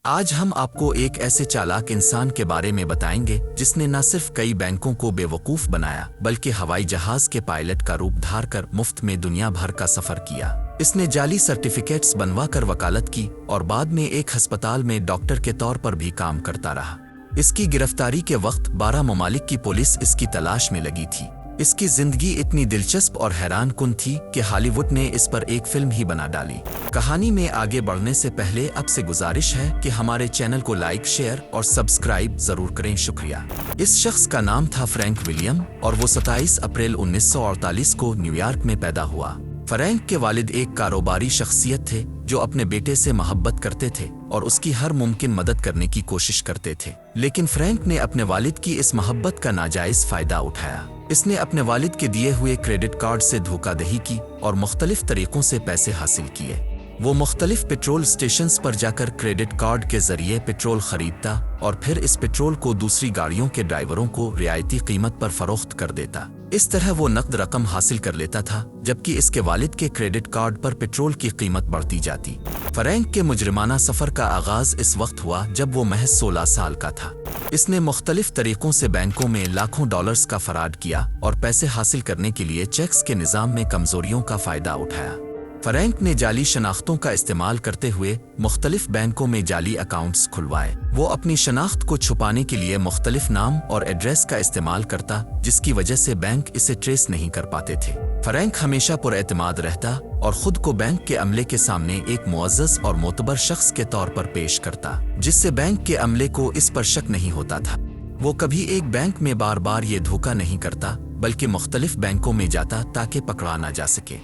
آج ہم آپ کو ایک ایسے چالاک انسان کے بارے میں بتائیں گے جس نے نہ صرف کئی بینکوں کو بے وقوف بنایا بلکہ ہوائی جہاز کے پائلٹ کا روپ دھار کر مفت میں دنیا بھر کا سفر کیا۔ اس نے جعلی سرٹیفکیٹس بنوا کر وکالت کی اور بعد میں ایک ہسپتال میں ڈاکٹر کے طور پر بھی کام کرتا رہا۔ اس کی گرفتاری کے وقت 12 ممالک کی پولیس اس کی تلاش میں لگی تھی۔ اس کی زندگی اتنی دلچسپ اور حیران کن تھی کہ ہالی ووڈ نے اس پر ایک فلم ہی بنا ڈالی۔ کہانی میں آگے بڑھنے سے پہلے اب سے گزارش ہے کہ ہمارے چینل کو لائک، شیئر اور سبسکرائب ضرور کریں، شکریہ۔ اس شخص کا نام تھا فرینک ولیم اور وہ 27 اپریل 1948 کو نیو یارک میں پیدا ہوا۔ فرینک کے والد ایک کاروباری شخصیت تھے جو اپنے بیٹے سے محبت کرتے تھے اور اس کی ہر ممکن مدد کرنے کی کوشش کرتے تھے، لیکن فرینک نے اپنے والد کی اس محبت کا ناجائز فائدہ اٹھایا۔ اس نے اپنے والد کے دیے ہوئے کریڈٹ کارڈ سے دھوکہ دہی کی اور مختلف طریقوں سے پیسے حاصل کیے۔ وہ مختلف پیٹرول سٹیشنز پر جا کر کریڈٹ کارڈ کے ذریعے پیٹرول خریدتا اور پھر اس پیٹرول کو دوسری گاڑیوں کے ڈرائیوروں کو رعایتی قیمت پر فروخت کر دیتا۔ اس طرح وہ نقد رقم حاصل کر لیتا تھا جبکہ اس کے والد کے کریڈٹ کارڈ پر پیٹرول کی قیمت بڑھتی جاتی۔ فرینک کے مجرمانہ سفر کا آغاز اس وقت ہوا جب وہ محض 16 سال کا تھا۔ اس نے مختلف طریقوں سے بینکوں میں لاکھوں ڈالرز کا فراڈ کیا اور پیسے حاصل کرنے کے لیے چیکس کے نظام میں کمزوریوں کا فائدہ اٹھایا۔ فرینک نے جعلی شناختوں کا استعمال کرتے ہوئے مختلف بینکوں میں جعلی اکاؤنٹس کھلوائے۔ وہ اپنی شناخت کو چھپانے کے لیے مختلف نام اور ایڈریس کا استعمال کرتا جس کی وجہ سے بینک اسے ٹریس نہیں کر پاتے تھے۔ فرینک ہمیشہ پر اعتماد رہتا اور خود کو بینک کے عملے کے سامنے ایک معزز اور معتبر شخص کے طور پر پیش کرتا جس سے بینک کے عملے کو اس پر شک نہیں ہوتا تھا۔ وہ کبھی ایک بینک میں بار بار یہ دھوکہ نہیں کرتا بلکہ مختلف بینکوں میں جاتا تاکہ پکڑا نہ جا سکے۔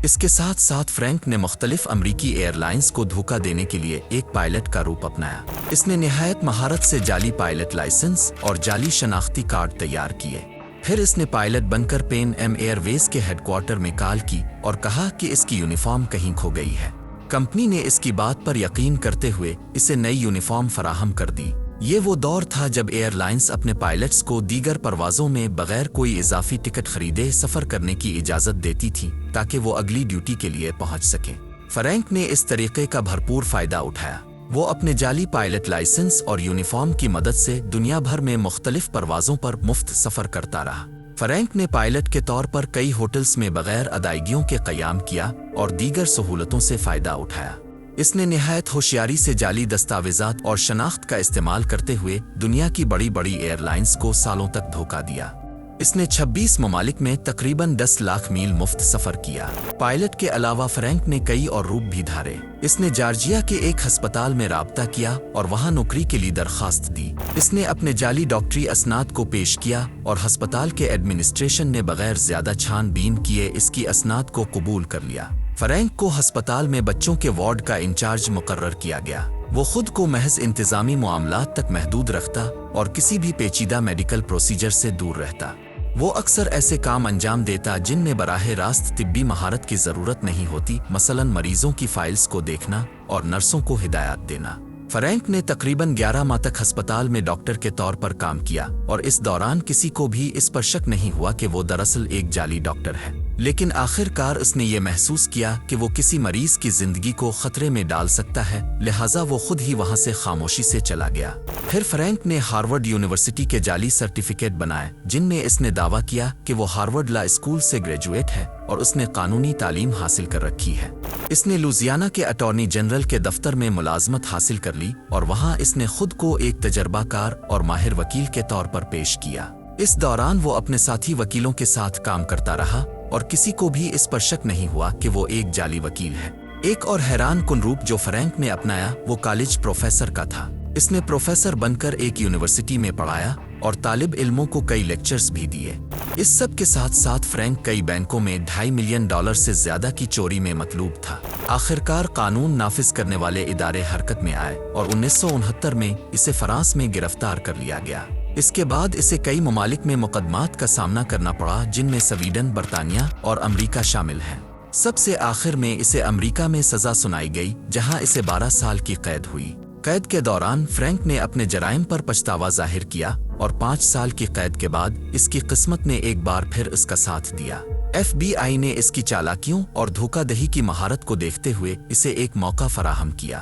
اس کے ساتھ ساتھ فرینک نے مختلف امریکی ایئر لائنز کو دھوکہ دینے کے لیے ایک پائلٹ کا روپ اپنایا۔ اس نے نہایت مہارت سے جعلی پائلٹ لائسنس اور جعلی شناختی کارڈ تیار کیے۔ پھر اس نے پائلٹ بن کر پین ایم ایئر ویز کے ہیڈ کوارٹر میں کال کی اور کہا کہ اس کی یونیفارم کہیں کھو گئی ہے۔ کمپنی نے اس کی بات پر یقین کرتے ہوئے اسے نئی یونیفارم فراہم کر دی۔ یہ وہ دور تھا جب ایئر لائنز اپنے پائلٹس کو دیگر پروازوں میں بغیر کوئی اضافی ٹکٹ خریدے سفر کرنے کی اجازت دیتی تھی تاکہ وہ اگلی ڈیوٹی کے لیے پہنچ سکیں۔ فرینک نے اس طریقے کا بھرپور فائدہ اٹھایا۔ وہ اپنے جعلی پائلٹ لائسنس اور یونیفارم کی مدد سے دنیا بھر میں مختلف پروازوں پر مفت سفر کرتا رہا۔ فرینک نے پائلٹ کے طور پر کئی ہوٹلز میں بغیر ادائیگیوں کے قیام کیا اور دیگر سہولتوں سے فائدہ اٹھایا۔ اس نے نہایت ہوشیاری سے جعلی دستاویزات اور شناخت کا استعمال کرتے ہوئے دنیا کی بڑی بڑی ایئر لائنز کو سالوں تک دھوکہ دیا۔ اس نے 26 ممالک میں تقریباً 10 لاکھ میل مفت سفر کیا۔ پائلٹ کے علاوہ فرینک نے کئی اور روپ بھی دھارے۔ اس نے جارجیا کے ایک ہسپتال میں رابطہ کیا اور وہاں نوکری کے لیے درخواست دی۔ اس نے اپنے جعلی ڈاکٹری اسناد کو پیش کیا اور ہسپتال کے ایڈمنسٹریشن نے بغیر زیادہ چھان بین کیے اس کی اسناد کو قبول کر لیا۔ فرینک کو ہسپتال میں بچوں کے وارڈ کا انچارج مقرر کیا گیا۔ وہ خود کو محض انتظامی معاملات تک محدود رکھتا اور کسی بھی پیچیدہ میڈیکل پروسیجر سے دور رہتا۔ وہ اکثر ایسے کام انجام دیتا جن میں براہ راست طبی مہارت کی ضرورت نہیں ہوتی، مثلاً مریضوں کی فائلز کو دیکھنا اور نرسوں کو ہدایات دینا۔ فرینک نے تقریباً 11 ماہ تک ہسپتال میں ڈاکٹر کے طور پر کام کیا اور اس دوران کسی کو بھی اس پر شک نہیں ہوا کہ وہ دراصل ایک جعلی ڈاکٹر ہے۔ لیکن آخر کار اس نے یہ محسوس کیا کہ وہ کسی مریض کی زندگی کو خطرے میں ڈال سکتا ہے، لہٰذا وہ خود ہی وہاں سے خاموشی سے چلا گیا۔ پھر فرینک نے ہارورڈ یونیورسٹی کے جعلی سرٹیفکیٹ بنائے جن میں اس نے دعویٰ کیا کہ وہ ہارورڈ لا اسکول سے گریجویٹ ہے اور اس نے قانونی تعلیم حاصل کر رکھی ہے۔ اس نے لوزیانا کے اٹارنی جنرل کے دفتر میں ملازمت حاصل کر لی اور وہاں اس نے خود کو ایک تجربہ کار اور ماہر وکیل کے طور پر پیش کیا۔ اس دوران وہ اپنے ساتھی وکیلوں کے ساتھ کام کرتا رہا اور کسی کو بھی اس پر شک نہیں ہوا کہ وہ ایک جعلی وکیل ہے۔ ایک اور حیران کن روپ جو فرینک نے اپنایا وہ کالج پروفیسر کا تھا۔ اس نے پروفیسر بن کر ایک یونیورسٹی میں پڑھایا اور طالب علموں کو کئی لیکچرز بھی دیے۔ اس سب کے ساتھ ساتھ فرینک کئی بینکوں میں $2.5 ملین سے زیادہ کی چوری میں مطلوب تھا۔ آخرکار قانون نافذ کرنے والے ادارے حرکت میں آئے اور 1969 میں اسے فرانس میں گرفتار کر لیا گیا۔ اس کے بعد اسے کئی ممالک میں مقدمات کا سامنا کرنا پڑا جن میں سویڈن، برطانیہ اور امریکہ شامل ہیں۔ سب سے آخر میں اسے امریکہ میں سزا سنائی گئی جہاں اسے 12 سال کی قید ہوئی۔ قید کے دوران فرینک نے اپنے جرائم پر پچھتاوا ظاہر کیا اور 5 سال کی قید کے بعد اس کی قسمت نے ایک بار پھر اس کا ساتھ دیا۔ FBI نے اس کی چالاکیوں اور دھوکہ دہی کی مہارت کو دیکھتے ہوئے اسے ایک موقع فراہم کیا۔